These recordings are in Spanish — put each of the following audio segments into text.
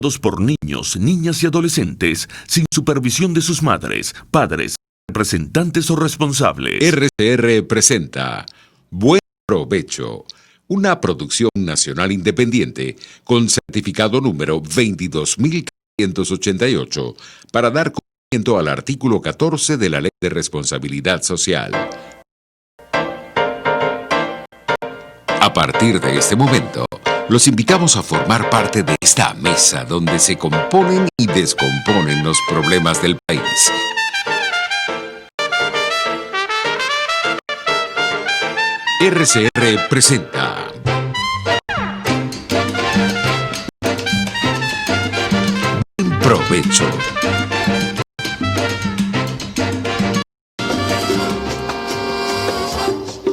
por niños, niñas y adolescentes sin supervisión de sus madres, padres, representantes o responsables. RCR presenta Buen Provecho, una producción nacional independiente con certificado número 22.588 para dar cumplimiento al artículo 14 de la Ley de Responsabilidad Social. A partir de este momento, los invitamos a formar parte de esta mesa donde se componen y descomponen los problemas del país. RCR presenta Buen Provecho.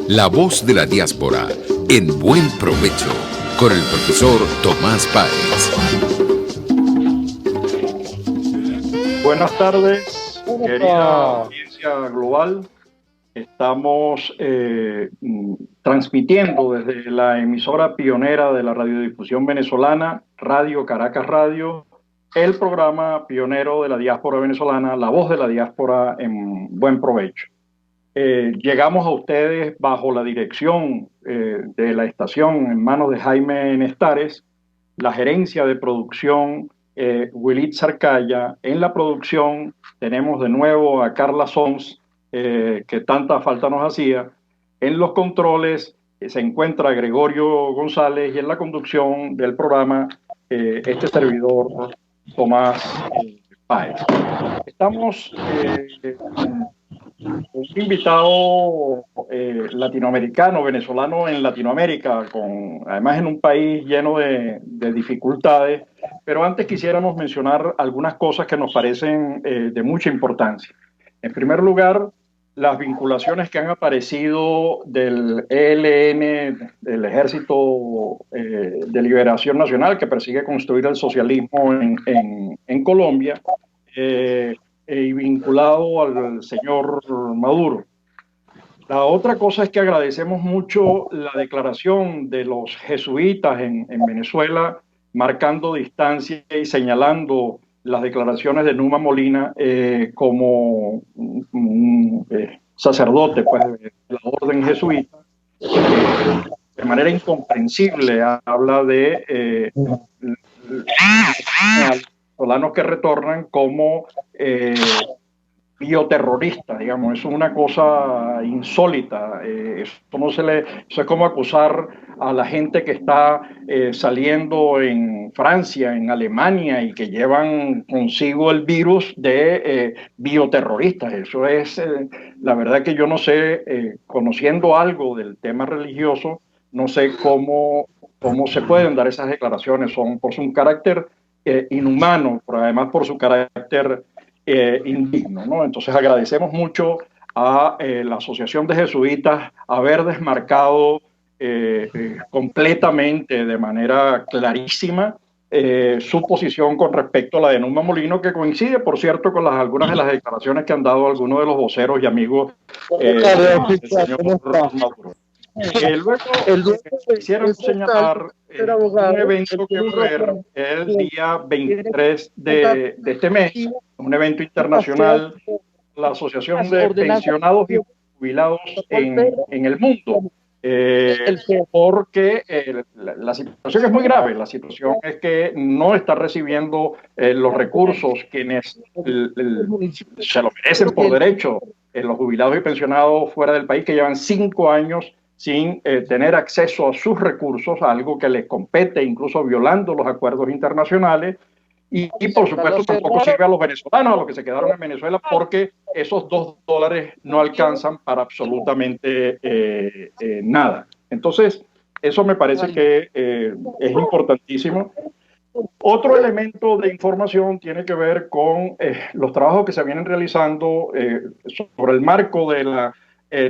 La voz de la diáspora en Buen Provecho, con el profesor Tomás Páez. Buenas tardes, querida audiencia global. Estamos transmitiendo desde la emisora pionera de la radiodifusión venezolana, Radio Caracas Radio, el programa pionero de la diáspora venezolana, La Voz de la Diáspora en Buen Provecho. Llegamos a ustedes bajo la dirección de la estación en manos de Jaime Nestares, la gerencia de producción Willit Sarcaya. En la producción tenemos de nuevo a Carla Sons, que tanta falta nos hacía. En los controles se encuentra Gregorio González y en la conducción del programa este servidor Tomás Páez. Estamos un invitado latinoamericano, venezolano en Latinoamérica, además en un país lleno de dificultades, pero antes quisiéramos mencionar algunas cosas que nos parecen de mucha importancia. En primer lugar, las vinculaciones que han aparecido del ELN, del Ejército de Liberación Nacional, que persigue construir el socialismo en Colombia, y vinculado al señor Maduro. La otra cosa es que agradecemos mucho la declaración de los jesuitas en Venezuela, marcando distancia y señalando las declaraciones de Numa Molina como un sacerdote pues, de la orden jesuita. De manera incomprensible habla de venezolanos que retornan como bioterroristas, digamos. Eso es una cosa insólita. Eso es como acusar a la gente que está saliendo en Francia, en Alemania, y que llevan consigo el virus de bioterroristas. Eso es, la verdad que yo no sé, conociendo algo del tema religioso, no sé cómo se pueden dar esas declaraciones. Son por su carácter inhumano, pero además por su carácter indigno, ¿no? Entonces agradecemos mucho a la Asociación de Jesuitas haber desmarcado completamente, de manera clarísima, su posición con respecto a la de Numa Molina, que coincide, por cierto, con algunas de las declaraciones que han dado algunos de los voceros y amigos del señor Maduro. Luego quisiera señalar un evento que va a haber el día 23 de este mes, un evento internacional, la Asociación de Pensionados y Jubilados en el mundo, porque la situación es muy grave. La situación es que no está recibiendo los recursos quienes se lo merecen por derecho, los jubilados y pensionados fuera del país que llevan 5 años sin tener acceso a sus recursos, algo que les compete, incluso violando los acuerdos internacionales, y por supuesto tampoco sirve a los venezolanos, a los que se quedaron en Venezuela, porque esos $2 no alcanzan para absolutamente nada. Entonces, eso me parece que es importantísimo. Otro elemento de información tiene que ver con los trabajos que se vienen realizando sobre el marco de la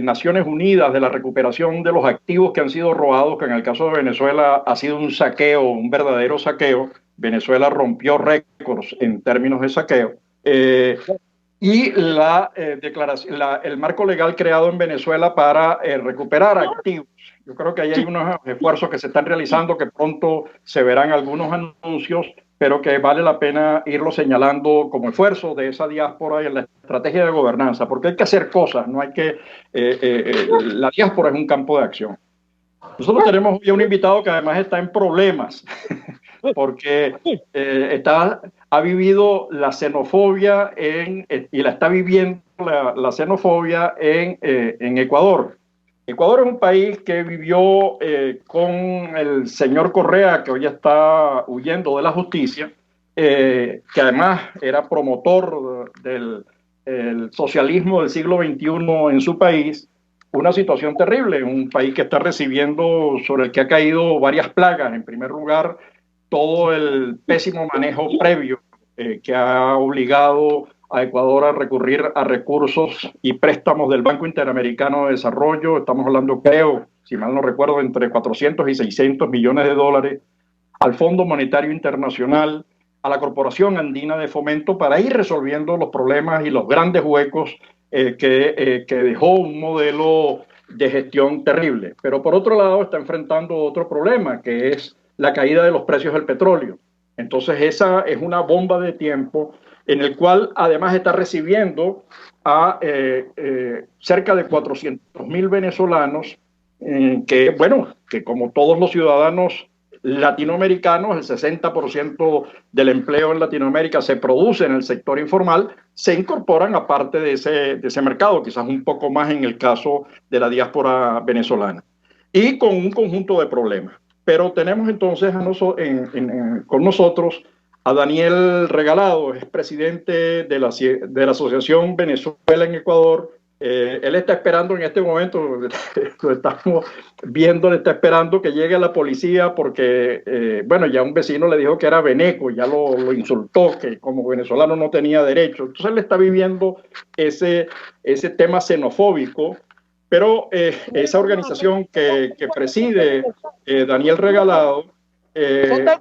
Naciones Unidas, de la recuperación de los activos que han sido robados, que en el caso de Venezuela ha sido un saqueo, un verdadero saqueo. Venezuela rompió récords en términos de saqueo. y la declaración, el marco legal creado en Venezuela para recuperar activos. Yo creo que ahí hay unos esfuerzos que se están realizando, que pronto se verán algunos anuncios, pero que vale la pena irlo señalando como esfuerzo de esa diáspora y en la estrategia de gobernanza, porque hay que hacer cosas, no hay que... la diáspora es un campo de acción. Nosotros tenemos hoy un invitado que además está en problemas, porque ha vivido la xenofobia y la está viviendo la xenofobia en Ecuador. Ecuador es un país que vivió con el señor Correa, que hoy está huyendo de la justicia, que además era promotor del socialismo del siglo XXI en su país, una situación terrible, un país que está recibiendo, sobre el que ha caído varias plagas. En primer lugar, todo el pésimo manejo previo que ha obligado a Ecuador a recurrir a recursos y préstamos del Banco Interamericano de Desarrollo. Estamos hablando, creo, si mal no recuerdo, entre 400 y 600 millones de dólares al Fondo Monetario Internacional, a la Corporación Andina de Fomento, para ir resolviendo los problemas y los grandes huecos que dejó un modelo de gestión terrible. Pero por otro lado está enfrentando otro problema, que es la caída de los precios del petróleo. Entonces esa es una bomba de tiempo en el cual además está recibiendo a cerca de 400.000 venezolanos que como todos los ciudadanos latinoamericanos, el 60% del empleo en Latinoamérica se produce en el sector informal, se incorporan a parte de ese mercado, quizás un poco más en el caso de la diáspora venezolana, y con un conjunto de problemas. Pero tenemos entonces con nosotros a Daniel Regalado, es presidente de la Asociación Venezuela en Ecuador. Él está esperando en este momento, lo estamos viendo, le está esperando que llegue la policía porque, ya un vecino le dijo que era veneco, ya lo insultó, que como venezolano no tenía derecho. Entonces él está viviendo ese tema xenofóbico, pero esa organización que preside Daniel Regalado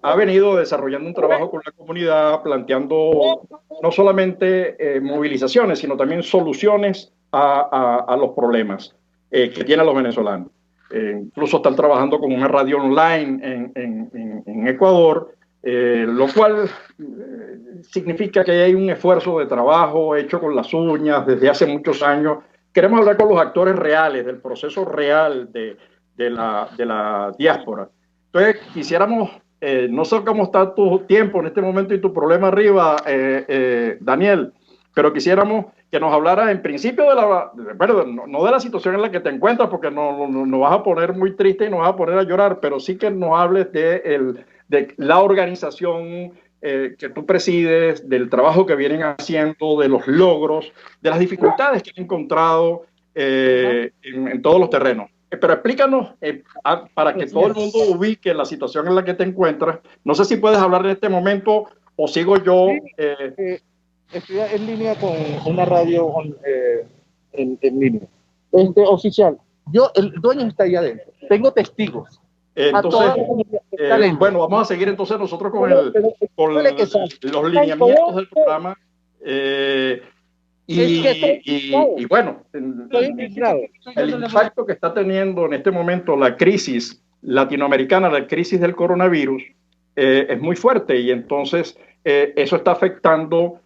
ha venido desarrollando un trabajo con la comunidad, planteando no solamente movilizaciones, sino también soluciones a los problemas que tienen los venezolanos. Incluso están trabajando con una radio online en Ecuador, lo cual significa que hay un esfuerzo de trabajo hecho con las uñas desde hace muchos años. Queremos hablar con los actores reales, del proceso real de la diáspora. Entonces, quisiéramos, no sé cómo está tu tiempo en este momento y tu problema arriba, Daniel, pero quisiéramos que nos hablaras en principio no de la situación en la que te encuentras, porque nos vas a poner muy triste y nos vas a poner a llorar, pero sí que nos hables de la organización que tú presides, del trabajo que vienen haciendo, de los logros, de las dificultades que han encontrado en todos los terrenos. Pero explícanos, para que todo el mundo ubique la situación en la que te encuentras. No sé si puedes hablar en este momento o sigo yo. Estoy en línea con una radio en línea. Oficial, el dueño está ahí adentro. Tengo testigos. Entonces, bueno, vamos a seguir entonces nosotros con los lineamientos del programa. Y bueno, el impacto que está teniendo en este momento la crisis latinoamericana, la crisis del coronavirus, es muy fuerte, y entonces eso está afectando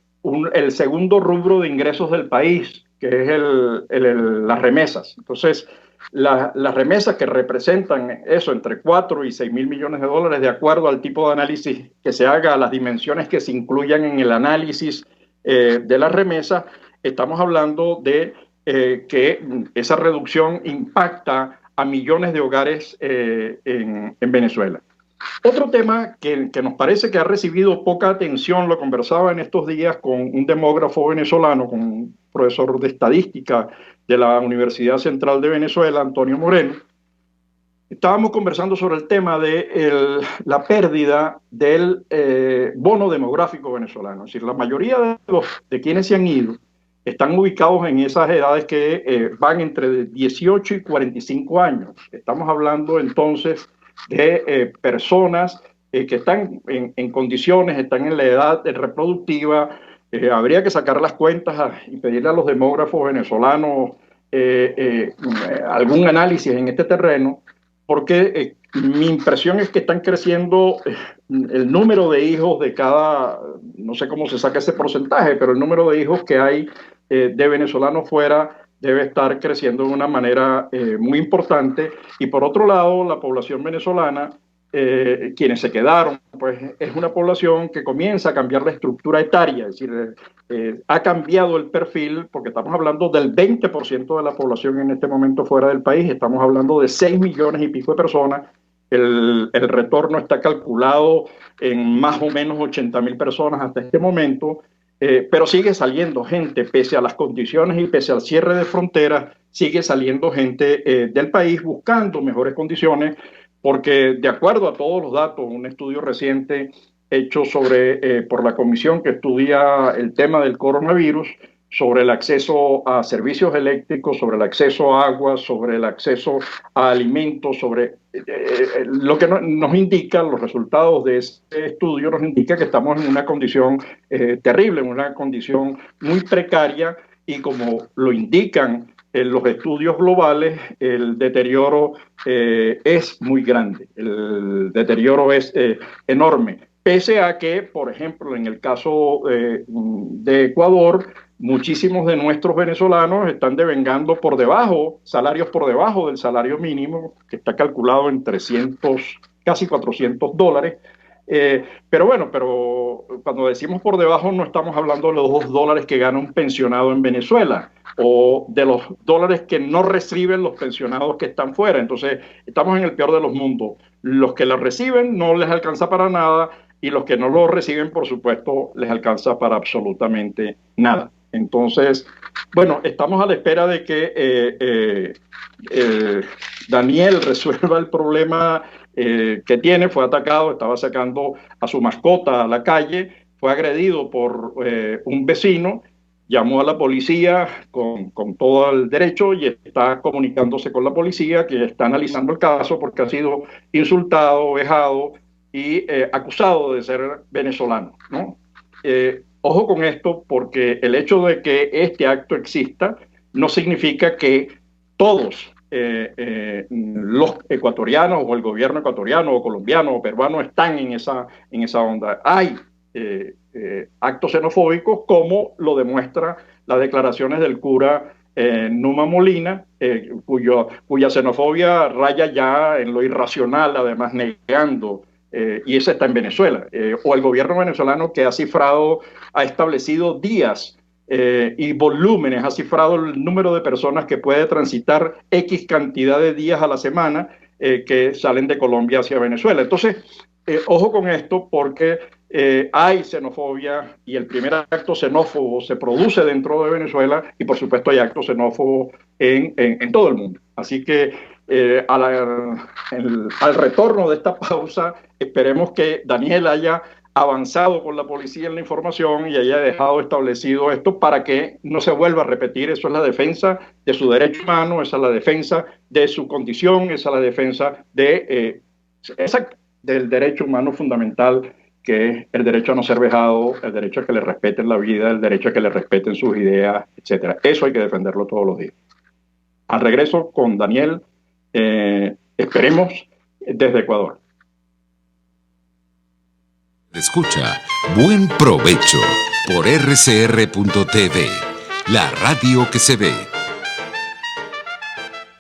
el segundo rubro de ingresos del país, que es las remesas. Entonces, las remesas, que representan eso, entre 4 y 6 mil millones de dólares, de acuerdo al tipo de análisis que se haga, a las dimensiones que se incluyan en el análisis de las remesas, estamos hablando de que esa reducción impacta a millones de hogares en Venezuela. Otro tema que nos parece que ha recibido poca atención, lo conversaba en estos días con un demógrafo venezolano, con un profesor de estadística de la Universidad Central de Venezuela, Antonio Moreno. Estábamos conversando sobre el tema de la pérdida del bono demográfico venezolano. Es decir, la mayoría de quienes se han ido están ubicados en esas edades que van entre 18 y 45 años. Estamos hablando entonces de personas que están en condiciones, están en la edad reproductiva, Habría que sacar las cuentas y pedirle a los demógrafos venezolanos algún análisis en este terreno, porque mi impresión es que están creciendo el número de hijos de cada, no sé cómo se saca ese porcentaje, pero el número de hijos que hay de venezolanos fuera debe estar creciendo de una manera muy importante. Y por otro lado, la población venezolana, quienes se quedaron, pues es una población que comienza a cambiar la estructura etaria, es decir, ha cambiado el perfil, porque estamos hablando del 20% de la población en este momento fuera del país, estamos hablando de 6 millones y pico de personas. El retorno está calculado en más o menos 80.000 personas hasta este momento, pero sigue saliendo gente, pese a las condiciones y pese al cierre de fronteras, sigue saliendo gente del país buscando mejores condiciones, porque de acuerdo a todos los datos, un estudio reciente hecho por la comisión que estudia el tema del coronavirus, sobre el acceso a servicios eléctricos, sobre el acceso a agua, sobre el acceso a alimentos, sobre lo que nos indica, los resultados de ese estudio nos indica que estamos en una condición terrible, en una condición muy precaria, y como lo indican los estudios globales, el deterioro es muy grande, el deterioro es enorme, pese a que, por ejemplo, en el caso de Ecuador, muchísimos de nuestros venezolanos están devengando por debajo, salarios por debajo del salario mínimo, que está calculado en 300, casi $400. Pero bueno, pero cuando decimos por debajo no estamos hablando de los $2 que gana un pensionado en Venezuela o de los dólares que no reciben los pensionados que están fuera. Entonces estamos en el peor de los mundos. Los que lo reciben no les alcanza para nada, y los que no lo reciben, por supuesto, les alcanza para absolutamente nada. Entonces, bueno, estamos a la espera de que Daniel resuelva el problema que tiene. Fue atacado, estaba sacando a su mascota a la calle, fue agredido por un vecino, llamó a la policía con todo el derecho y está comunicándose con la policía, que está analizando el caso porque ha sido insultado, vejado y acusado de ser venezolano, ¿no? Ojo con esto, porque el hecho de que este acto exista no significa que todos los ecuatorianos o el gobierno ecuatoriano o colombiano o peruano están en esa onda. Hay actos xenofóbicos, como lo demuestra las declaraciones del cura Numa Molina, cuya xenofobia raya ya en lo irracional, además negando, y ese está en Venezuela, o el gobierno venezolano, que ha establecido días y volúmenes, ha cifrado el número de personas que puede transitar X cantidad de días a la semana que salen de Colombia hacia Venezuela. Entonces, ojo con esto, porque hay xenofobia, y el primer acto xenófobo se produce dentro de Venezuela, y por supuesto hay actos xenófobos en todo el mundo. Así que al retorno de esta pausa, esperemos que Daniel haya avanzado con la policía en la información y haya dejado establecido esto para que no se vuelva a repetir. Eso es la defensa de su derecho humano, esa es la defensa de su condición, esa es la defensa del derecho humano fundamental, que es el derecho a no ser vejado, el derecho a que le respeten la vida, el derecho a que le respeten sus ideas, etc. Eso hay que defenderlo todos los días. Al regreso con Daniel, esperemos, desde Ecuador. Escucha Buen Provecho por rcr.tv, la radio que se ve.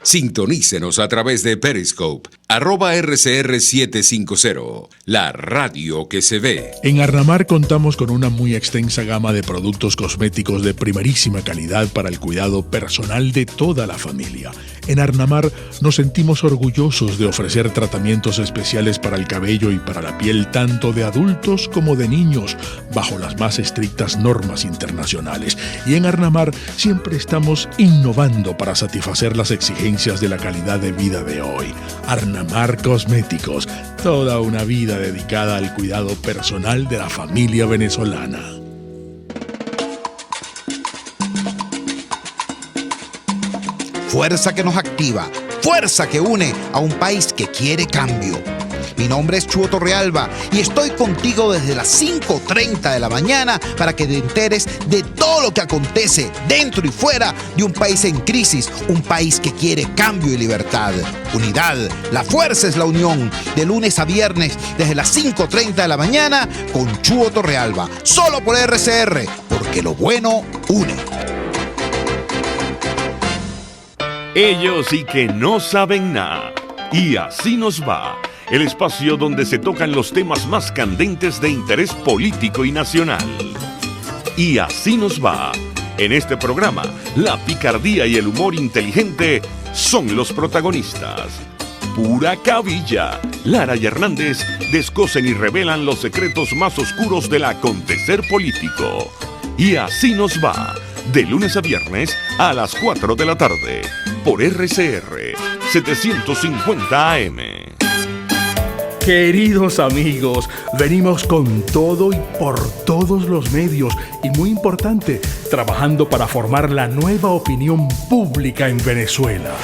Sintonícenos a través de Periscope, @RCR750, la radio que se ve. En Arnamar contamos con una muy extensa gama de productos cosméticos de primerísima calidad para el cuidado personal de toda la familia. En Arnamar nos sentimos orgullosos de ofrecer tratamientos especiales para el cabello y para la piel, tanto de adultos como de niños, bajo las más estrictas normas internacionales. Y en Arnamar siempre estamos innovando para satisfacer las exigencias de la calidad de vida de hoy. Arnamar Cosméticos, toda una vida dedicada al cuidado personal de la familia venezolana. Fuerza que nos activa, fuerza que une a un país que quiere cambio. Mi nombre es Chuo Torrealba y estoy contigo desde las 5:30 de la mañana para que te enteres de todo lo que acontece dentro y fuera de un país en crisis, un país que quiere cambio y libertad. Unidad, la fuerza es la unión. De lunes a viernes desde las 5:30 de la mañana con Chuo Torrealba, solo por RCR, porque lo bueno une. Ellos sí que no saben nada. Y así nos va. El espacio donde se tocan los temas más candentes de interés político y nacional. Y así nos va. En este programa, la picardía y el humor inteligente son los protagonistas. Pura cabilla. Lara y Hernández descosen y revelan los secretos más oscuros del acontecer político. Y así nos va. De lunes a viernes a las 4 de la tarde. Por RCR 750 AM. Queridos amigos, venimos con todo y por todos los medios y muy importante, trabajando para formar la nueva opinión pública en Venezuela.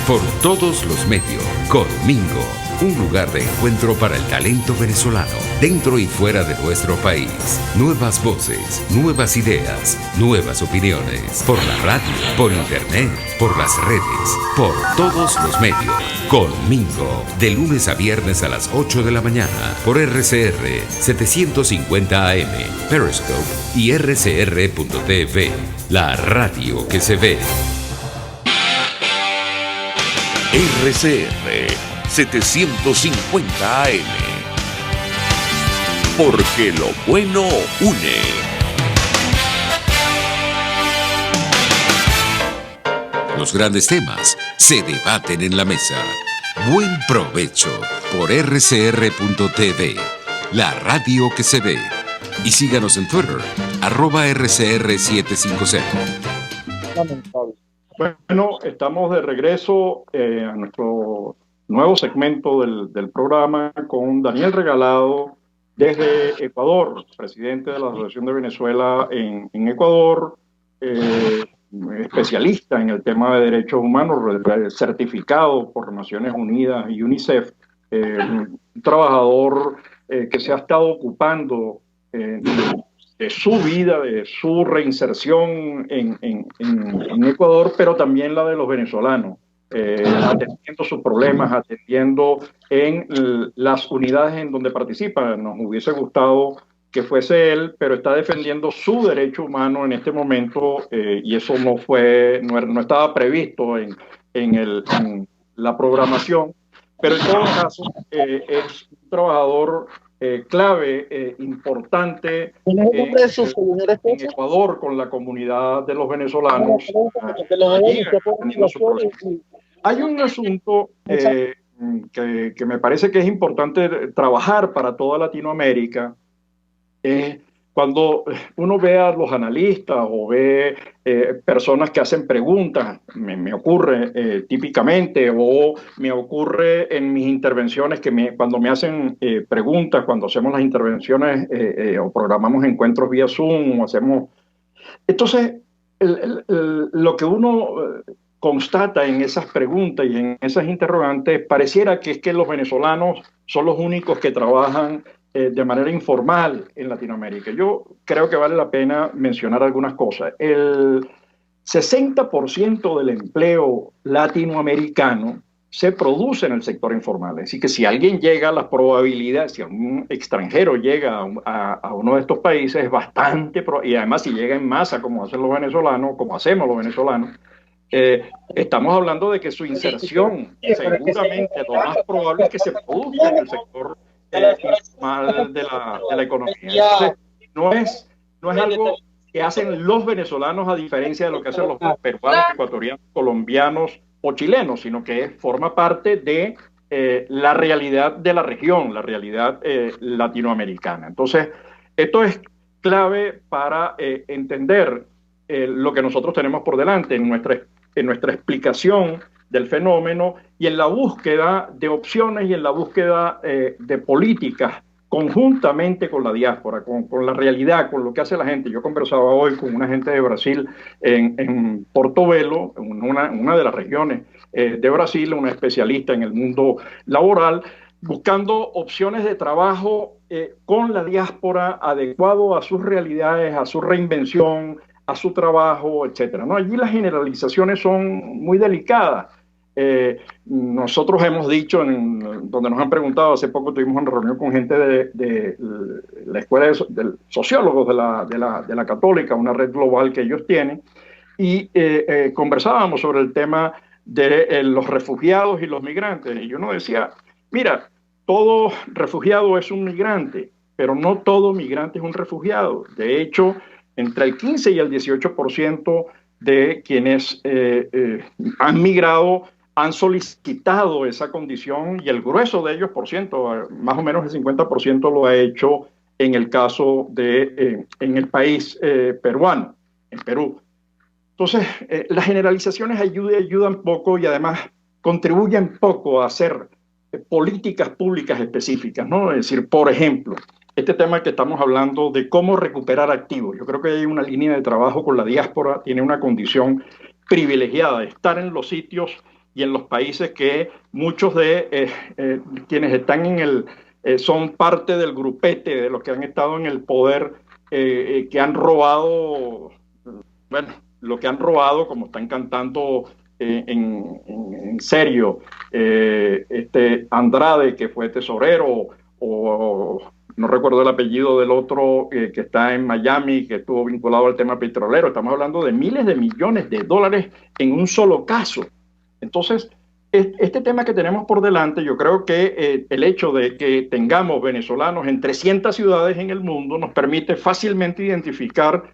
Por todos los medios, Conmingo, un lugar de encuentro para el talento venezolano, dentro y fuera de nuestro país. Nuevas voces, nuevas ideas, nuevas opiniones. Por la radio, por internet, por las redes, por todos los medios. Conmingo, de lunes a viernes a las 8 de la mañana, por RCR 750 AM, Periscope y rcr.tv, la radio que se ve. RCR 750 AM. Porque lo bueno une. Los grandes temas se debaten en la mesa. Buen provecho por rcr.tv, la radio que se ve. Y síganos en Twitter, @rcr750. Lamentable. Bueno, estamos de regreso a nuestro nuevo segmento del programa con Daniel Regalado desde Ecuador, presidente de la Asociación de Venezuela en Ecuador, especialista en el tema de derechos humanos, certificado por Naciones Unidas y UNICEF, un trabajador que se ha estado ocupando de su vida, de su reinserción en Ecuador, pero también la de los venezolanos, atendiendo sus problemas, atendiendo en las unidades en donde participa. Nos hubiese gustado que fuese él, pero está defendiendo su derecho humano en este momento, y eso no estaba previsto en la programación, pero en todo caso es un trabajador clave, importante en Ecuador con la comunidad de los venezolanos. Hay un asunto que me parece que es importante trabajar para toda Latinoamérica. Cuando uno ve a los analistas o ve personas que hacen preguntas, me ocurre típicamente, o me ocurre en mis intervenciones cuando me hacen preguntas, cuando hacemos las intervenciones o programamos encuentros vía Zoom, entonces lo que uno constata en esas preguntas y en esas interrogantes pareciera que es que los venezolanos son los únicos que trabajan de manera informal en Latinoamérica. Yo creo que vale la pena mencionar algunas cosas. El 60% del empleo latinoamericano se produce en el sector informal. Así que si alguien llega, las probabilidades, si un extranjero llega a uno de estos países, es bastante, y además si llega en masa, como hacen los venezolanos, como hacemos los venezolanos, estamos hablando de que su inserción seguramente lo más probable es que se produzca en el sector informal de la economía. Entonces, no es algo que hacen los venezolanos a diferencia de lo que hacen los peruanos, ecuatorianos, colombianos o chilenos, sino que forma parte de la realidad de la región, la realidad latinoamericana. Entonces, esto es clave para entender lo que nosotros tenemos por delante en nuestra explicación del fenómeno y en la búsqueda de opciones y en la búsqueda de políticas conjuntamente con la diáspora, con la realidad, con lo que hace la gente. Yo conversaba hoy con una gente de Brasil en Portobelo, una de las regiones de Brasil, una especialista en el mundo laboral, buscando opciones de trabajo con la diáspora adecuado a sus realidades, a su reinvención, a su trabajo, etcétera, ¿no? Allí las generalizaciones son muy delicadas. Nosotros hemos dicho, donde nos han preguntado, hace poco tuvimos una reunión con gente de la Escuela de Sociólogos de la Católica, una red global que ellos tienen, y conversábamos sobre el tema de los refugiados y los migrantes. Y uno decía, mira, todo refugiado es un migrante, pero no todo migrante es un refugiado. De hecho, entre el 15 y el 18% de quienes han migrado han solicitado esa condición, y el grueso de ellos, por ciento, más o menos el 50% lo ha hecho en el caso de en el país peruano, en Perú. Entonces, las generalizaciones ayudan poco y además contribuyen poco a hacer políticas públicas específicas, ¿no? Es decir, por ejemplo, este tema que estamos hablando de cómo recuperar activos. Yo creo que hay una línea de trabajo con la diáspora, tiene una condición privilegiada, estar en los sitios y en los países que muchos de quienes están son parte del grupete de los que han estado en el poder, que han robado, bueno, lo que han robado, como están cantando en serio, Andrade, que fue tesorero, o no recuerdo el apellido del otro que está en Miami, que estuvo vinculado al tema petrolero. Estamos hablando de miles de millones de dólares en un solo caso. Entonces, este tema que tenemos por delante, yo creo que el hecho de que tengamos venezolanos en 300 ciudades en el mundo nos permite fácilmente identificar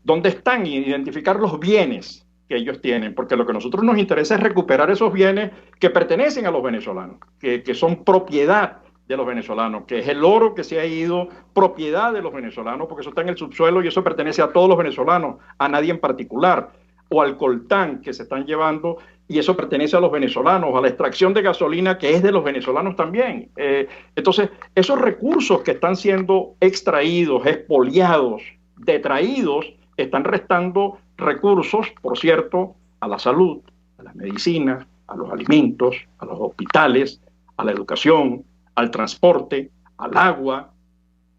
dónde están y identificar los bienes que ellos tienen, porque lo que a nosotros nos interesa es recuperar esos bienes que pertenecen a los venezolanos, que son propiedad de los venezolanos, que es el oro que se ha ido, propiedad de los venezolanos, porque eso está en el subsuelo y eso pertenece a todos los venezolanos, a nadie en particular, o al coltán que se están llevando y eso pertenece a los venezolanos, a la extracción de gasolina que es de los venezolanos también. Entonces, esos recursos que están siendo extraídos, expoliados, detraídos, están restando recursos, por cierto, a la salud, a las medicinas, a los alimentos, a los hospitales, a la educación, al transporte, al agua,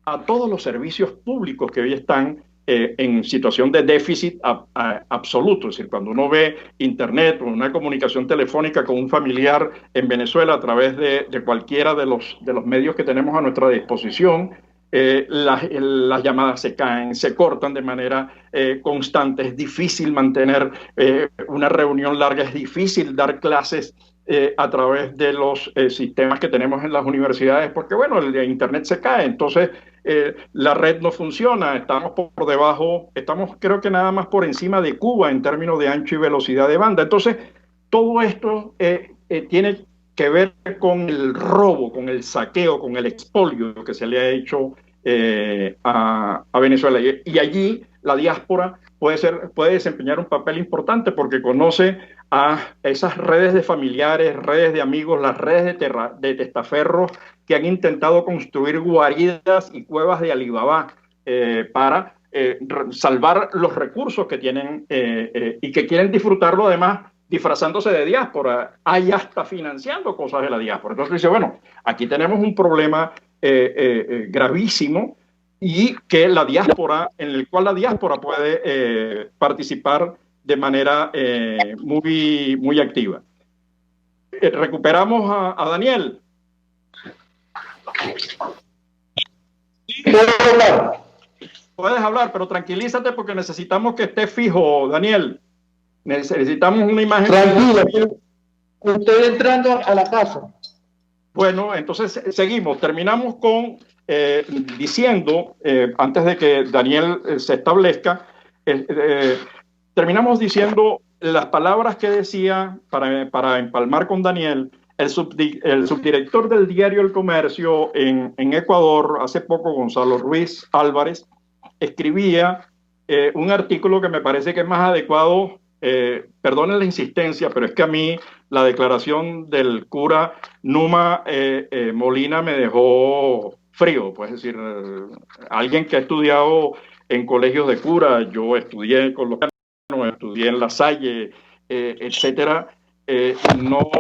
a todos los servicios públicos que hoy están en situación de déficit absoluto. Es decir, cuando uno ve internet o una comunicación telefónica con un familiar en Venezuela a través de cualquiera de los medios que tenemos a nuestra disposición, las llamadas se caen, se cortan de manera constante, es difícil mantener una reunión larga, es difícil dar clases a través de los sistemas que tenemos en las universidades, porque bueno, el de internet se cae, entonces la red no funciona, estamos por debajo, estamos creo que nada más por encima de Cuba en términos de ancho y velocidad de banda. Entonces, todo esto tiene que ver con el robo, con el saqueo, con el expolio que se le ha hecho a Venezuela. Y allí la diáspora puede desempeñar un papel importante porque conoce a esas redes de familiares, redes de amigos, las redes de testaferros que han intentado construir guaridas y cuevas de Alibaba para salvar los recursos que tienen y que quieren disfrutarlo además disfrazándose de diáspora, hay hasta financiando cosas de la diáspora. Entonces dice, bueno, aquí tenemos un problema gravísimo y que la diáspora, en el cual la diáspora puede participar de manera muy, muy activa. Recuperamos a Daniel. Puedes hablar, pero tranquilízate porque necesitamos que esté fijo, Daniel. Necesitamos una imagen. Tranquilo, estoy entrando a la casa. Bueno, entonces seguimos. Terminamos con diciendo, antes de que Daniel se establezca, terminamos diciendo las palabras que decía, para empalmar con Daniel, el subdirector del diario El Comercio en Ecuador, hace poco, Gonzalo Ruiz Álvarez, escribía un artículo que me parece que es más adecuado. Perdonen la insistencia, pero es que a mí la declaración del cura Numa Molina me dejó frío. Pues es decir, alguien que ha estudiado en colegios de cura, yo estudié con los estudié en La Salle, etcétera, no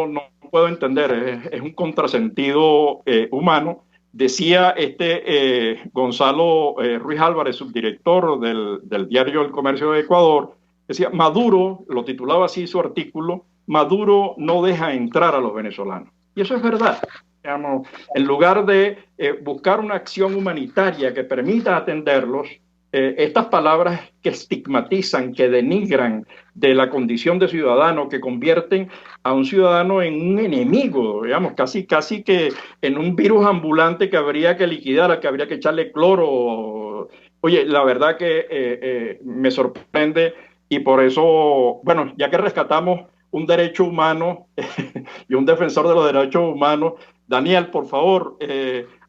puedo entender, es un contrasentido humano. Decía Gonzalo Ruiz Álvarez, subdirector del diario El Comercio de Ecuador, decía, Maduro, lo titulaba así su artículo, Maduro no deja entrar a los venezolanos. Y eso es verdad. Digamos, en lugar de buscar una acción humanitaria que permita atenderlos, estas palabras que estigmatizan, que denigran de la condición de ciudadano, que convierten a un ciudadano en un enemigo, digamos, casi que en un virus ambulante que habría que liquidar, al que habría que echarle cloro. Oye, la verdad que me sorprende y por eso, bueno, ya que rescatamos un derecho humano y un defensor de los derechos humanos, Daniel, por favor,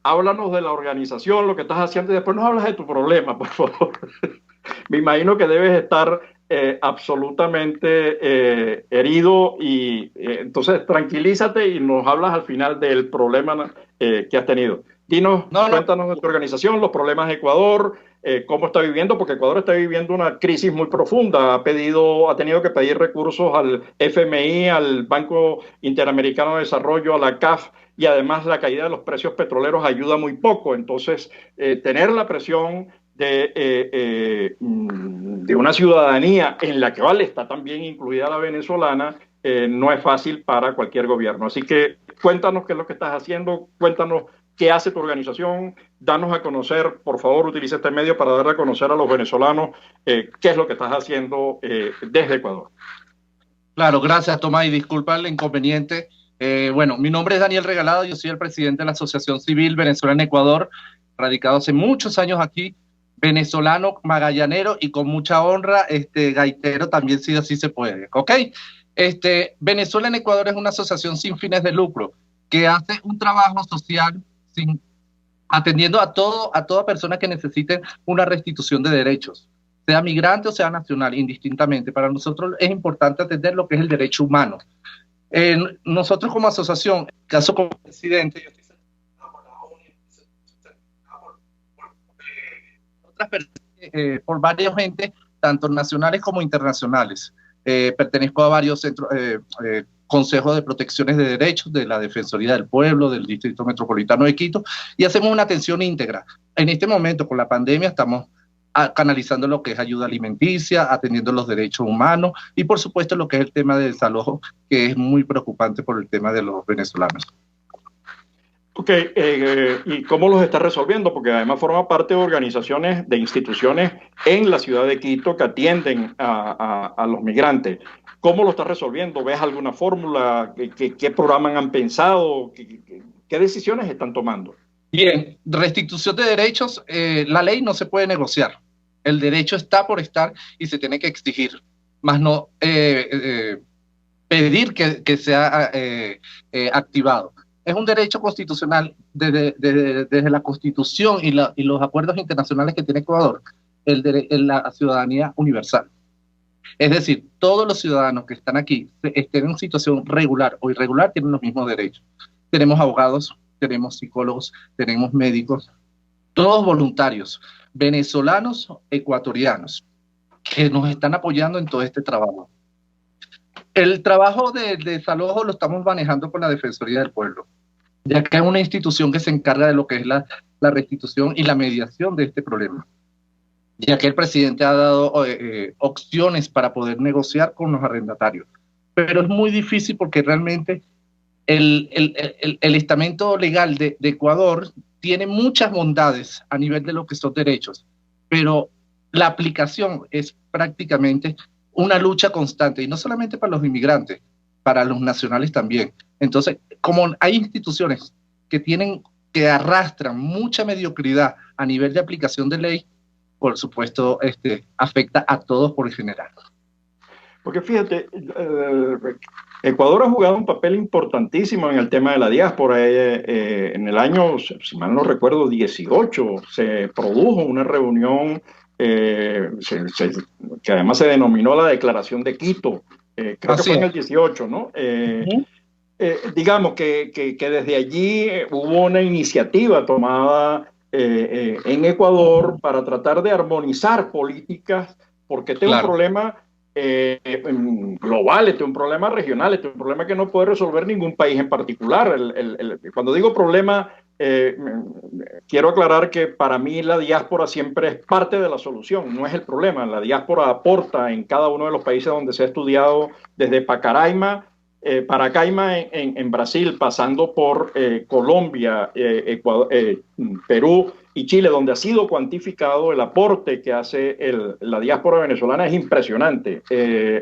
háblanos de la organización, lo que estás haciendo, y después nos hablas de tu problema, por favor. Me imagino que debes estar absolutamente herido y entonces tranquilízate y nos hablas al final del problema que has tenido. Dinos, cuéntanos de tu organización, los problemas de Ecuador, cómo está viviendo, porque Ecuador está viviendo una crisis muy profunda. Ha tenido que pedir recursos al FMI, al Banco Interamericano de Desarrollo, a la CAF, y además la caída de los precios petroleros ayuda muy poco. Entonces, tener la presión de una ciudadanía en la que está también incluida la venezolana, no es fácil para cualquier gobierno. Así que cuéntanos qué es lo que estás haciendo, cuéntanos qué hace tu organización, danos a conocer, por favor, utiliza este medio para dar a conocer a los venezolanos qué es lo que estás haciendo desde Ecuador. Claro, gracias, Tomás, y disculpa el inconveniente. Bueno, mi nombre es Daniel Regalado, yo soy el presidente de la Asociación Civil Venezolana Ecuador, radicado hace muchos años aquí, venezolano, magallanero y con mucha honra, gaitero también, si así se puede, ¿ok? Venezuela en Ecuador es una asociación sin fines de lucro que hace un trabajo social atendiendo a toda persona que necesite una restitución de derechos, sea migrante o sea nacional, indistintamente. Para nosotros es importante atender lo que es el derecho humano. Nosotros como asociación, en caso como presidente, yo estoy certificado por la ONU, por varios entes, tanto nacionales como internacionales. Pertenezco a varios centros, consejos de protecciones de derechos de la Defensoría del Pueblo, del Distrito Metropolitano de Quito, y hacemos una atención íntegra. En este momento, con la pandemia, estamos canalizando lo que es ayuda alimenticia, atendiendo los derechos humanos y, por supuesto, lo que es el tema de desalojo, que es muy preocupante por el tema de los venezolanos. Ok, ¿y cómo los está resolviendo? Porque además forma parte de organizaciones, de instituciones en la ciudad de Quito que atienden a los migrantes. ¿Cómo lo está resolviendo? ¿Ves alguna fórmula? ¿Qué programas han pensado? ¿Qué decisiones están tomando? Bien, restitución de derechos, la ley no se puede negociar. El derecho está por estar y se tiene que exigir, más no pedir que sea activado. Es un derecho constitucional desde la Constitución y los acuerdos internacionales que tiene Ecuador, la ciudadanía universal. Es decir, todos los ciudadanos que estén aquí, estén en situación regular o irregular, tienen los mismos derechos. Tenemos abogados, tenemos psicólogos, tenemos médicos, todos voluntarios, venezolanos, ecuatorianos, que nos están apoyando en todo este trabajo. El trabajo de desalojo lo estamos manejando con la Defensoría del Pueblo, ya que es una institución que se encarga de lo que es la restitución y la mediación de este problema, ya que el presidente ha dado opciones para poder negociar con los arrendatarios. Pero es muy difícil porque realmente el estamento legal de Ecuador tiene muchas bondades a nivel de lo que son derechos, pero la aplicación es prácticamente una lucha constante, y no solamente para los inmigrantes, para los nacionales también. Entonces, como hay instituciones que arrastran mucha mediocridad a nivel de aplicación de ley, por supuesto, afecta a todos por general. Porque fíjate, Ecuador ha jugado un papel importantísimo en el tema de la diáspora. En el año, si mal no recuerdo, 18, se produjo una reunión que además se denominó la Declaración de Quito. Creo que fue en el 18, ¿no? Digamos que desde allí hubo una iniciativa tomada en Ecuador para tratar de armonizar políticas, porque tengo un problema global, este es un problema regional, este es un problema que no puede resolver ningún país en particular. Cuando digo problema, quiero aclarar que para mí la diáspora siempre es parte de la solución, no es el problema. La diáspora aporta en cada uno de los países donde se ha estudiado, desde Pacaraima en Brasil, pasando por Colombia, Ecuador, Perú y Chile, donde ha sido cuantificado el aporte que hace la diáspora venezolana, es impresionante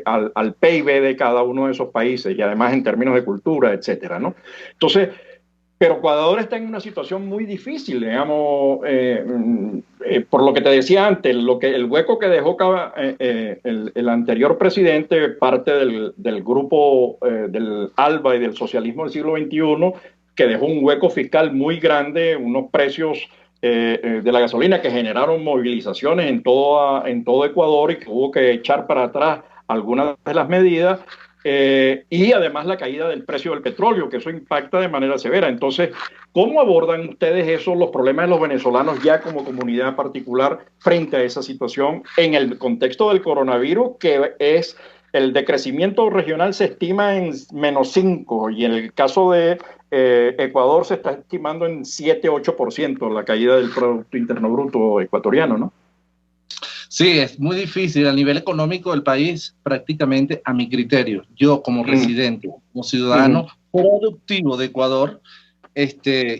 al PIB de cada uno de esos países y además en términos de cultura, etcétera, ¿no? Entonces, pero Ecuador está en una situación muy difícil, digamos, por lo que te decía antes, el hueco que dejó el anterior presidente, parte del grupo del ALBA y del socialismo del siglo XXI, que dejó un hueco fiscal muy grande, unos precios de la gasolina que generaron movilizaciones en todo Ecuador y que hubo que echar para atrás algunas de las medidas. Y además la caída del precio del petróleo, que eso impacta de manera severa. Entonces, ¿cómo abordan ustedes los problemas de los venezolanos ya como comunidad particular frente a esa situación en el contexto del coronavirus, que es el decrecimiento regional se estima en -5 y en el caso de Ecuador se está estimando en 7-8% la caída del Producto Interno Bruto ecuatoriano, ¿no? Sí, es muy difícil a nivel económico del país, prácticamente a mi criterio. Yo como residente, como ciudadano productivo de Ecuador,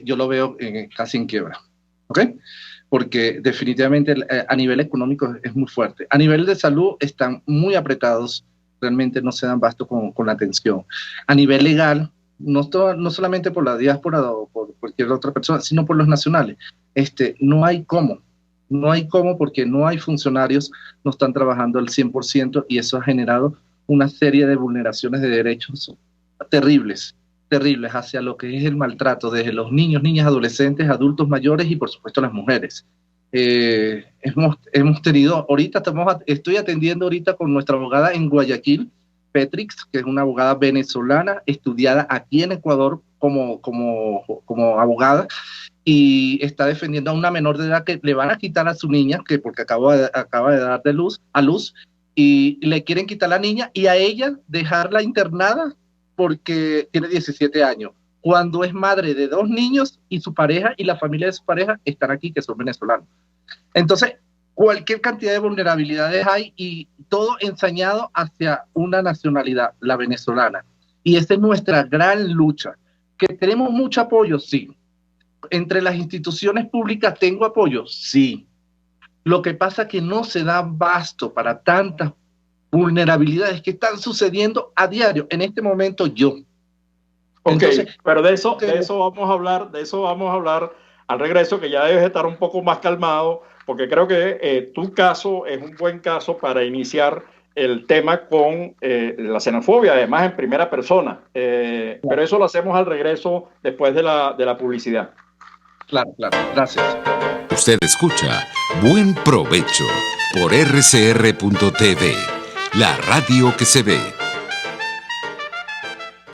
yo lo veo casi en quiebra, ¿ok? Porque definitivamente a nivel económico es muy fuerte. A nivel de salud están muy apretados, realmente no se dan basto con la atención. A nivel legal, no solamente por la diáspora o por cualquier otra persona, sino por los nacionales. No hay cómo. No hay cómo porque no hay funcionarios, no están trabajando al 100% y eso ha generado una serie de vulneraciones de derechos terribles hacia lo que es el maltrato desde los niños, niñas, adolescentes, adultos mayores y por supuesto las mujeres. Hemos tenido, estoy atendiendo ahorita con nuestra abogada en Guayaquil, Petrix, que es una abogada venezolana estudiada aquí en Ecuador como abogada, y está defendiendo a una menor de edad que le van a quitar a su niña, porque acaba de dar a luz, y le quieren quitar a la niña y a ella dejarla internada porque tiene 17 años, cuando es madre de 2 niños y su pareja y la familia de su pareja están aquí, que son venezolanos. Entonces, cualquier cantidad de vulnerabilidades hay y todo ensañado hacia una nacionalidad, la venezolana. Y esa es nuestra gran lucha. ¿Que tenemos mucho apoyo? Sí. ¿Entre las instituciones públicas tengo apoyo? Sí. Lo que pasa es que no se da basto para tantas vulnerabilidades que están sucediendo a diario. En este momento yo. Entonces, pero de eso vamos a hablar al regreso, que ya debes estar un poco más calmado, porque creo que tu caso es un buen caso para iniciar el tema con la xenofobia, además en primera persona. Pero eso lo hacemos al regreso después de la publicidad. Claro, gracias. Usted escucha Buen Provecho por rcr.tv, la radio que se ve.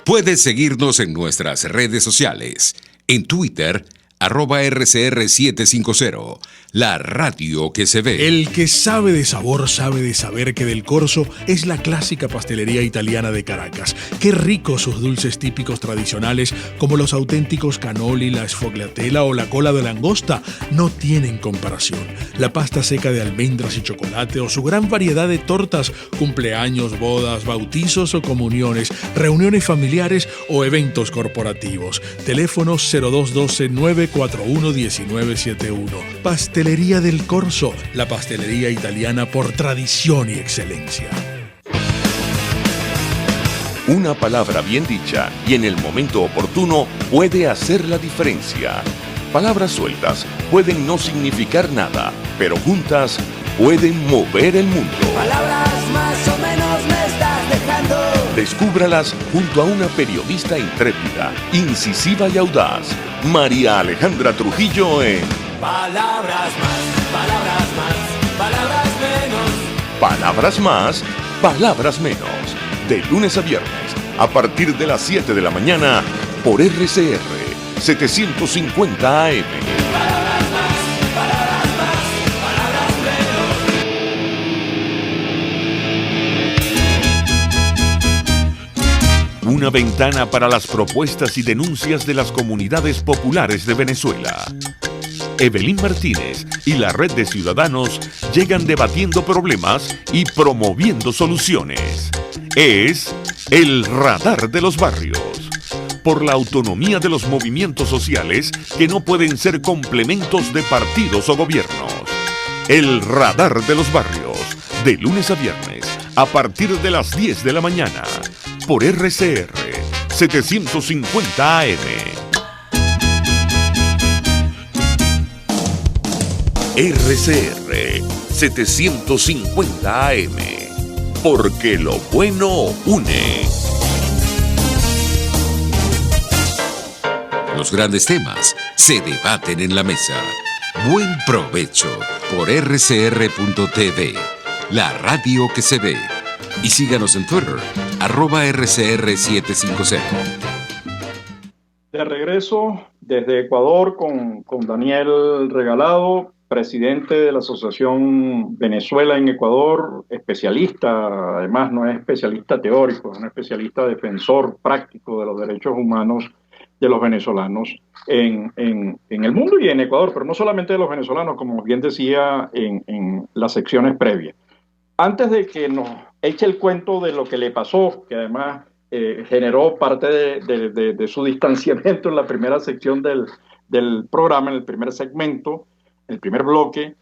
Puedes seguirnos en nuestras redes sociales. En Twitter, @RCR750, la radio que se ve. El que sabe de sabor sabe de saber que Del Corso es la clásica pastelería italiana de Caracas. Qué ricos sus dulces típicos tradicionales, como los auténticos cannoli, la sfogliatella o la cola de langosta, no tienen comparación. La pasta seca de almendras y chocolate o su gran variedad de tortas, cumpleaños, bodas, bautizos o comuniones, reuniones familiares o eventos corporativos. Teléfonos 0212-941-1971. Pastelería Del Corso, la pastelería italiana por tradición y excelencia. Una palabra bien dicha y en el momento oportuno puede hacer la diferencia. Palabras sueltas pueden no significar nada, pero juntas pueden mover el mundo. Palabras más o menos me estás dejando. Descúbralas junto a una periodista intrépida, incisiva y audaz, María Alejandra Trujillo en Palabras más, palabras más, palabras menos. Palabras más, palabras menos. De lunes a viernes, a partir de las 7 de la mañana, por RCR 750 AM. Palabras más, palabras más, palabras menos. una ventana para las propuestas y denuncias de las comunidades populares de Venezuela. Evelyn Martínez y la Red de Ciudadanos llegan debatiendo problemas y promoviendo soluciones. Es el Radar de los Barrios. Por la autonomía de los movimientos sociales que no pueden ser complementos de partidos o gobiernos. El Radar de los Barrios, de lunes a viernes, a partir de las 10 de la mañana, por RCR 750 AM. RCR 750 AM, porque lo bueno une. Los grandes temas se debaten en la mesa. Buen provecho por rcr.tv, la radio que se ve. Y síganos en Twitter, @RCR750. De regreso desde Ecuador con Daniel Regalado, presidente de la Asociación Venezuela en Ecuador, especialista, además no es especialista teórico, es un especialista defensor práctico de los derechos humanos de los venezolanos en el mundo y en Ecuador, pero no solamente de los venezolanos, como bien decía en las secciones previas. Antes de que nos eche el cuento de lo que le pasó, que además generó parte de su distanciamiento en la primera sección del programa, en el primer segmento, el primer bloque,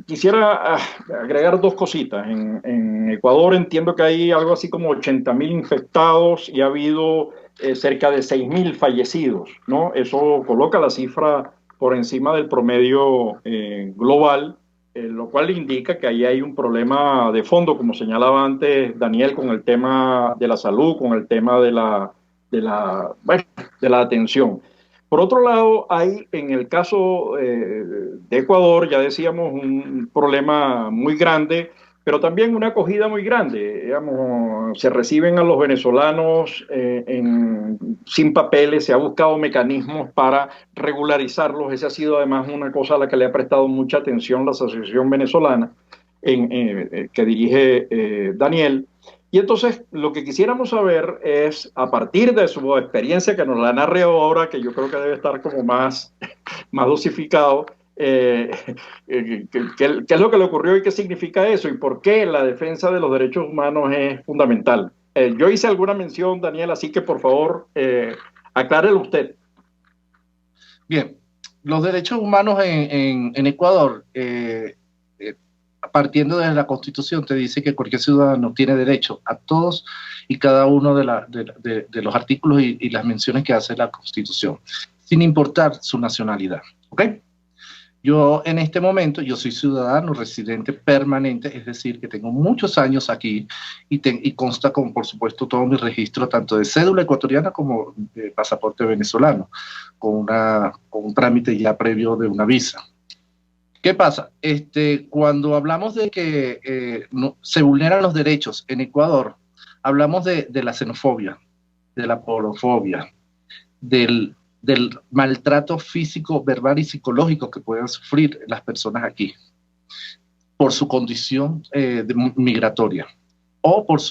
quisiera agregar dos cositas. En Ecuador entiendo que hay algo así como 80.000 infectados y ha habido cerca de 6.000 fallecidos, ¿no? Eso coloca la cifra por encima del promedio global, lo cual indica que ahí hay un problema de fondo, como señalaba antes Daniel, con el tema de la salud, con el tema de la atención. Por otro lado, hay en el caso de Ecuador, ya decíamos, un problema muy grande, pero también una acogida muy grande. Digamos, se reciben a los venezolanos sin papeles, se ha buscado mecanismos para regularizarlos. Esa ha sido además una cosa a la que le ha prestado mucha atención la Asociación Venezolana que dirige Daniel. Y entonces lo que quisiéramos saber es, a partir de su experiencia, que nos la narre ahora, que yo creo que debe estar como más dosificado, ¿qué es lo que le ocurrió y qué significa eso? Y por qué la defensa de los derechos humanos es fundamental. Yo hice alguna mención, Daniel, así que por favor, aclárelo usted. Bien, los derechos humanos en Ecuador, partiendo de la Constitución, te dice que cualquier ciudadano tiene derecho a todos y cada uno de los artículos y las menciones que hace la Constitución, sin importar su nacionalidad. ¿Ok? Yo en este momento, yo soy ciudadano residente permanente, es decir, que tengo muchos años aquí y consta con, por supuesto, todo mi registro, tanto de cédula ecuatoriana como de pasaporte venezolano, con un trámite ya previo de una visa. ¿Qué pasa? Cuando hablamos de que se vulneran los derechos en Ecuador, hablamos de la xenofobia, de la porofobia, del maltrato físico, verbal y psicológico que pueden sufrir las personas aquí por su condición migratoria o por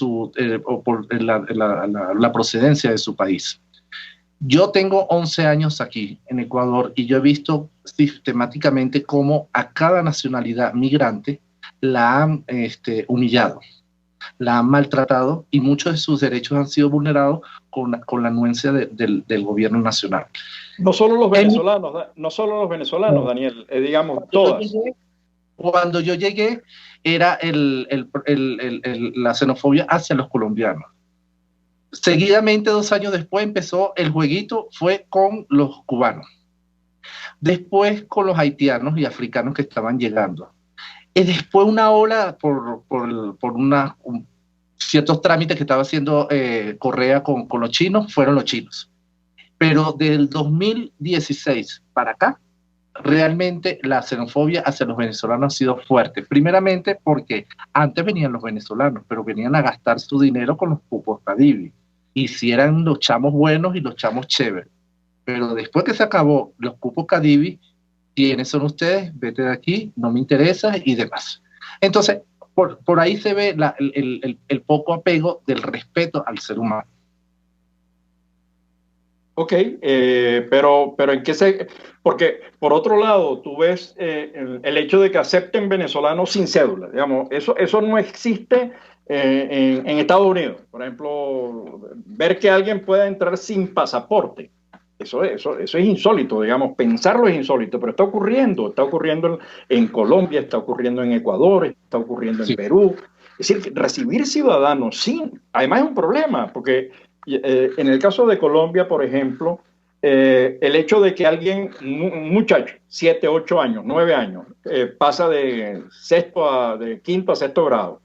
la procedencia de su país. Yo tengo 11 años aquí en Ecuador y yo he visto sistemáticamente cómo a cada nacionalidad migrante la han humillado, la han maltratado y muchos de sus derechos han sido vulnerados con la anuencia del gobierno nacional. No solo los venezolanos, Daniel, digamos, todas. Cuando yo llegué era la xenofobia hacia los colombianos. Seguidamente, 2 años después, empezó el jueguito, fue con los cubanos. Después con los haitianos y africanos que estaban llegando. Y después una ola por ciertos trámites que estaba haciendo Correa con los chinos, fueron los chinos. Pero del 2016 para acá, realmente la xenofobia hacia los venezolanos ha sido fuerte. Primeramente porque antes venían los venezolanos, pero venían a gastar su dinero con los cupos Cadivi. Y si eran los chamos buenos y los chamos chéveres. Pero después que se acabó los cupos Cadivi, ¿quiénes son ustedes? Vete de aquí, no me interesa y demás. Entonces, por ahí se ve el poco apego del respeto al ser humano. Ok, pero ¿en qué se...? Porque, por otro lado, tú ves el hecho de que acepten venezolanos sin cédula, digamos, eso no existe en Estados Unidos. Por ejemplo, ver que alguien pueda entrar sin pasaporte, eso es insólito, digamos, pensarlo es insólito, pero está ocurriendo en Colombia, está ocurriendo en Ecuador, está ocurriendo en Perú. Es decir, recibir ciudadanos sin... Además es un problema, porque... en el caso de Colombia, por ejemplo, el hecho de que alguien, un muchacho, 7, 8 años, 9 años, pasa de quinto a sexto grado,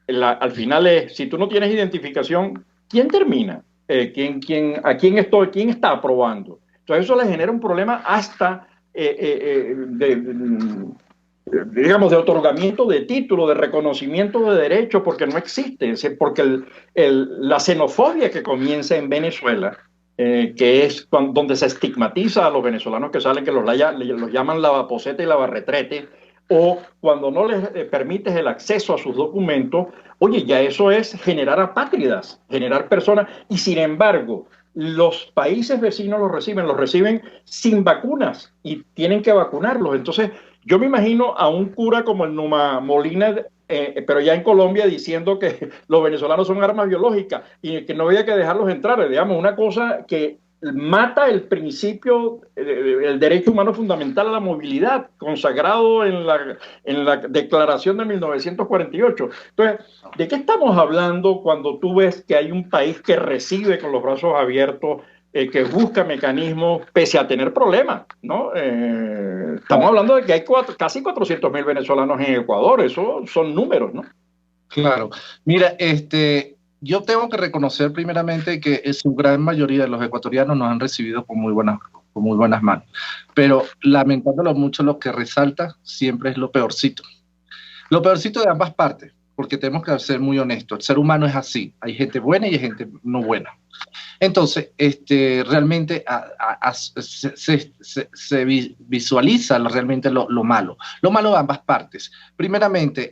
al final es, si tú no tienes identificación, ¿quién termina? ¿Quién está aprobando? Entonces eso le genera un problema hasta digamos, de otorgamiento de título, de reconocimiento de derechos, porque no existe, porque la xenofobia que comienza en Venezuela, que es donde se estigmatiza a los venezolanos que salen, que los llaman lavaposeta y lavaretrete, o cuando no les permites el acceso a sus documentos, oye, ya eso es generar apátridas, generar personas, y sin embargo, los países vecinos los reciben sin vacunas y tienen que vacunarlos. Entonces, yo me imagino a un cura como el Numa Molina, pero ya en Colombia, diciendo que los venezolanos son armas biológicas y que no había que dejarlos entrar. Digamos, una cosa que mata el principio, el derecho humano fundamental a la movilidad, consagrado en la Declaración de 1948. Entonces, ¿de qué estamos hablando cuando tú ves que hay un país que recibe con los brazos abiertos, que busca mecanismos pese a tener problemas, ¿no? Estamos hablando de que hay casi 400.000 venezolanos en Ecuador, eso son números, ¿no? Claro. Mira, yo tengo que reconocer primeramente que su gran mayoría de los ecuatorianos nos han recibido con muy buenas manos, pero lamentándolo mucho, lo que resalta siempre es lo peorcito de ambas partes, porque tenemos que ser muy honestos. El ser humano es así, hay gente buena y hay gente no buena. Entonces, realmente se visualiza realmente lo malo de ambas partes. Primeramente,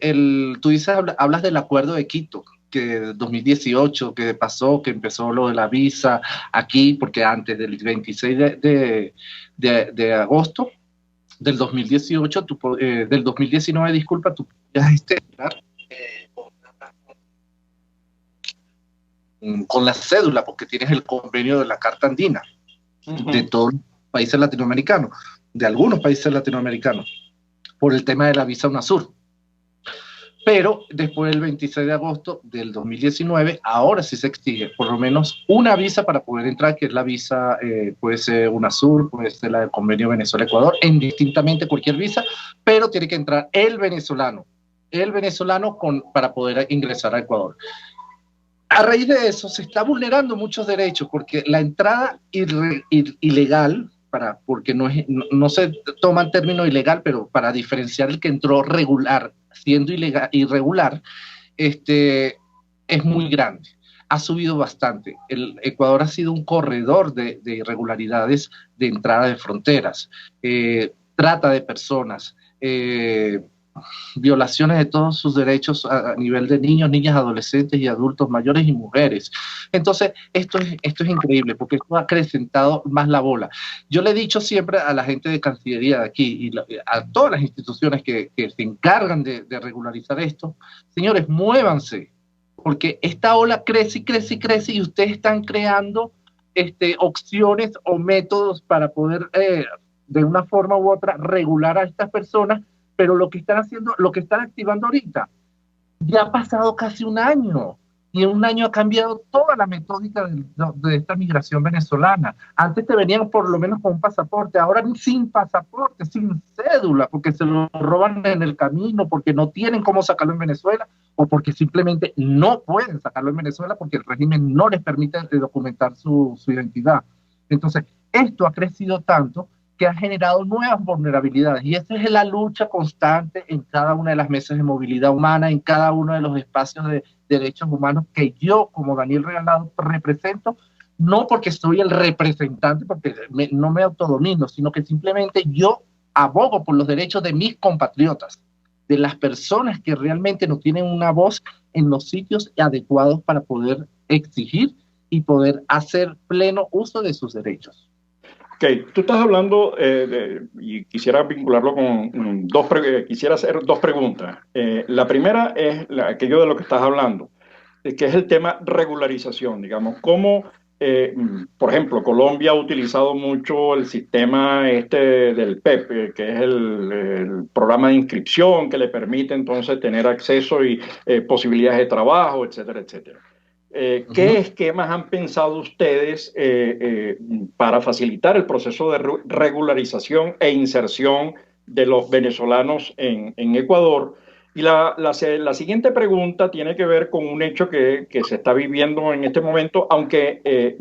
tú hablas del acuerdo de Quito, que 2018, que pasó, que empezó lo de la visa aquí, porque antes del 26 de agosto del 2018, del 2019, disculpa, tú podías con la cédula, porque tienes el convenio de la Carta Andina, de todos los países latinoamericanos, de algunos países latinoamericanos, por el tema de la visa UNASUR. Pero después del 26 de agosto del 2019, ahora sí se exige por lo menos una visa para poder entrar, que es la visa, puede ser UNASUR, puede ser la del convenio Venezuela-Ecuador, indistintamente cualquier visa, pero tiene que entrar el venezolano para poder ingresar a Ecuador. A raíz de eso se está vulnerando muchos derechos, porque la entrada ilegal, porque no se toma el término ilegal, pero para diferenciar el que entró regular, siendo irregular, es muy grande. Ha subido bastante. El Ecuador ha sido un corredor de irregularidades de entrada de fronteras, trata de personas, violaciones de todos sus derechos a nivel de niños, niñas, adolescentes y adultos mayores y mujeres. Entonces, esto es increíble, porque esto ha acrecentado más la bola. Yo le he dicho siempre a la gente de Cancillería de aquí y a todas las instituciones que se encargan de regularizar esto, señores, muévanse, porque esta ola crece y crece y crece, y ustedes están creando opciones o métodos para poder, de una forma u otra, regular a estas personas. Pero lo que están activando ahorita, ya ha pasado casi un año, y en un año ha cambiado toda la metódica de esta migración venezolana. Antes te venían por lo menos con un pasaporte, ahora sin pasaporte, sin cédula, porque se lo roban en el camino, porque no tienen cómo sacarlo en Venezuela, o porque simplemente no pueden sacarlo en Venezuela porque el régimen no les permite documentar su identidad. Entonces, esto ha crecido tanto que ha generado nuevas vulnerabilidades, y esa es la lucha constante en cada una de las mesas de movilidad humana, en cada uno de los espacios de derechos humanos que yo, como Daniel Regalado, represento, no porque soy el representante, porque no me autodomino, sino que simplemente yo abogo por los derechos de mis compatriotas, de las personas que realmente no tienen una voz en los sitios adecuados para poder exigir y poder hacer pleno uso de sus derechos. Ok, tú estás hablando, y quisiera vincularlo con quisiera hacer dos preguntas. La primera es aquello de lo que estás hablando, que es el tema regularización, digamos, cómo, por ejemplo, Colombia ha utilizado mucho el sistema del PEP, que es el programa de inscripción que le permite entonces tener acceso y posibilidades de trabajo, etcétera, etcétera. ¿Qué esquemas han pensado ustedes para facilitar el proceso de regularización e inserción de los venezolanos en Ecuador? Y la siguiente pregunta tiene que ver con un hecho que se está viviendo en este momento, aunque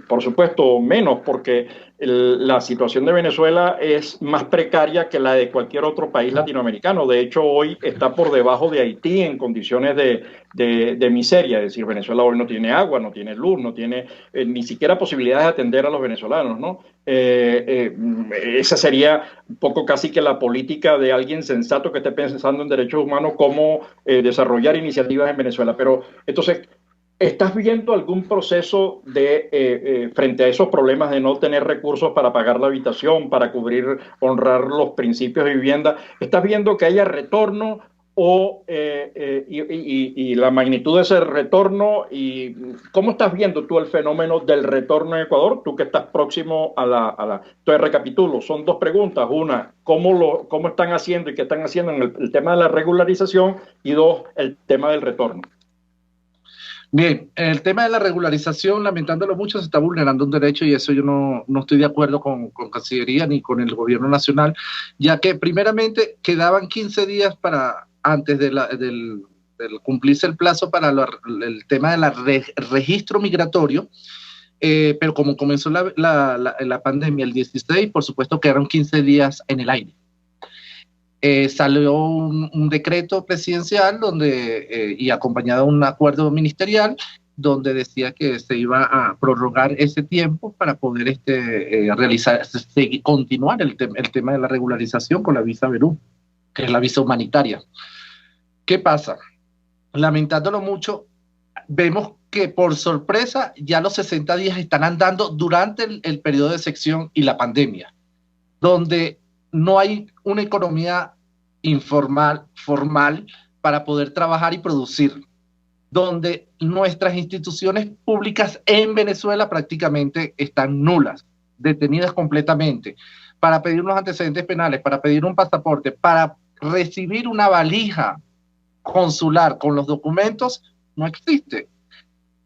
por supuesto menos, porque la situación de Venezuela es más precaria que la de cualquier otro país latinoamericano. De hecho, hoy está por debajo de Haití en condiciones de miseria. Es decir, Venezuela hoy no tiene agua, no tiene luz, no tiene ni siquiera posibilidades de atender a los venezolanos, ¿no? Esa sería un poco casi que la política de alguien sensato que esté pensando en derechos humanos, cómo desarrollar iniciativas en Venezuela. Pero entonces, ¿estás viendo algún proceso frente a esos problemas de no tener recursos para pagar la habitación, para honrar los principios de vivienda? ¿Estás viendo que haya retorno y la magnitud de ese retorno? ¿Y cómo estás viendo tú el fenómeno del retorno en Ecuador? Tú que estás próximo Entonces, recapitulo, son dos preguntas. Una, ¿cómo están haciendo y qué están haciendo en el tema de la regularización? Y dos, el tema del retorno. Bien, el tema de la regularización, lamentándolo mucho, se está vulnerando un derecho y eso yo no estoy de acuerdo con Cancillería ni con el gobierno nacional, ya que primeramente quedaban 15 días antes del cumplirse el plazo para el tema del registro migratorio, pero como comenzó la pandemia el 16, por supuesto quedaron 15 días en el aire. Salió un decreto presidencial y acompañado de un acuerdo ministerial donde decía que se iba a prorrogar ese tiempo para poder continuar el tema de la regularización con la visa Berú, que es la visa humanitaria. ¿Qué pasa? Lamentándolo mucho, vemos que por sorpresa ya los 60 días están andando durante el periodo de sección y la pandemia, donde no hay una economía formal para poder trabajar y producir, donde nuestras instituciones públicas en Venezuela prácticamente están nulas, detenidas completamente, para pedir unos antecedentes penales, para pedir un pasaporte, para recibir una valija consular con los documentos, no existe.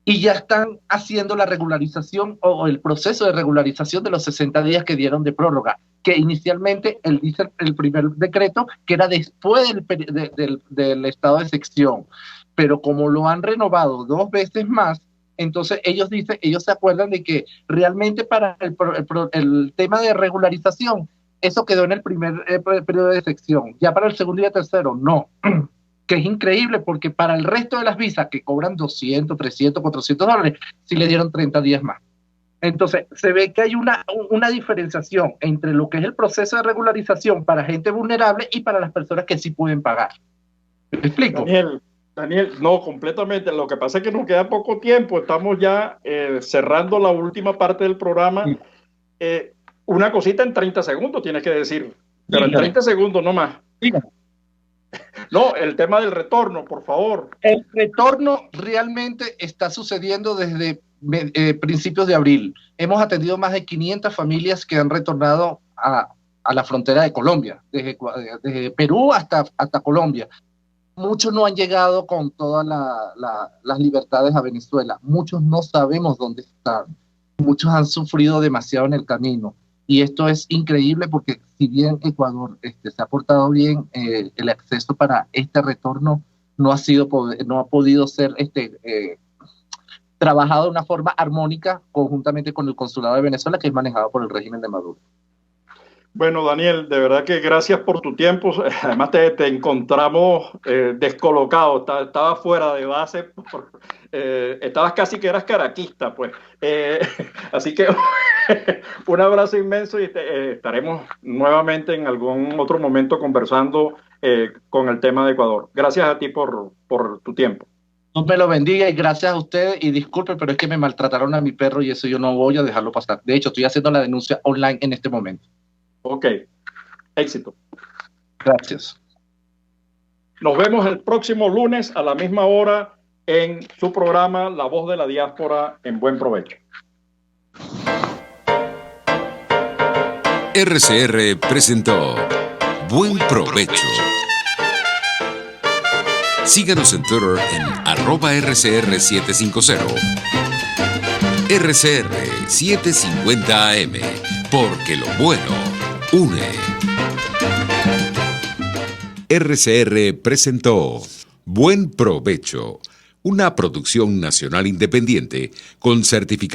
Y ya están haciendo la regularización o el proceso de regularización de los 60 días que dieron de prórroga, que inicialmente dice el primer decreto que era después del estado de sección, pero como lo han renovado 2 veces más, entonces ellos se acuerdan de que realmente para el tema de regularización, eso quedó en el primer periodo de sección, ya para el segundo y el tercero, no. Que es increíble porque para el resto de las visas que cobran 200, 300, 400 dólares, sí le dieron 30 días más. Entonces, se ve que hay una diferenciación entre lo que es el proceso de regularización para gente vulnerable y para las personas que sí pueden pagar. ¿Me explico? Daniel, no, completamente. Lo que pasa es que nos queda poco tiempo. Estamos ya cerrando la última parte del programa. Una cosita en 30 segundos tienes que decir, pero en 30 segundos no más. No, el tema del retorno, por favor. El retorno realmente está sucediendo desde principios de abril. Hemos atendido más de 500 familias que han retornado a la frontera de Colombia, desde Perú hasta Colombia. Muchos no han llegado con todas las libertades a Venezuela. Muchos no sabemos dónde están. Muchos han sufrido demasiado en el camino. Y esto es increíble porque si bien Ecuador se ha portado bien, el acceso para este retorno no ha podido ser trabajado de una forma armónica conjuntamente con el Consulado de Venezuela, que es manejado por el régimen de Maduro. Bueno, Daniel, de verdad que gracias por tu tiempo. Además te encontramos descolocado, estabas fuera de base, estabas casi que eras caraquista, pues. Así que un abrazo inmenso y estaremos nuevamente en algún otro momento conversando con el tema de Ecuador. Gracias a ti por tu tiempo. me lo bendiga y gracias a ustedes. Y disculpe, pero es que me maltrataron a mi perro y eso yo no voy a dejarlo pasar. De hecho, estoy haciendo la denuncia online en este momento. Ok, éxito. Gracias. Nos vemos el próximo lunes a la misma hora en su programa La Voz de la Diáspora. En buen provecho. RCR presentó Buen Provecho. Síganos en Twitter en @RCR750. RCR 750 AM, porque lo bueno une. RCR presentó Buen Provecho, una producción nacional independiente con certificado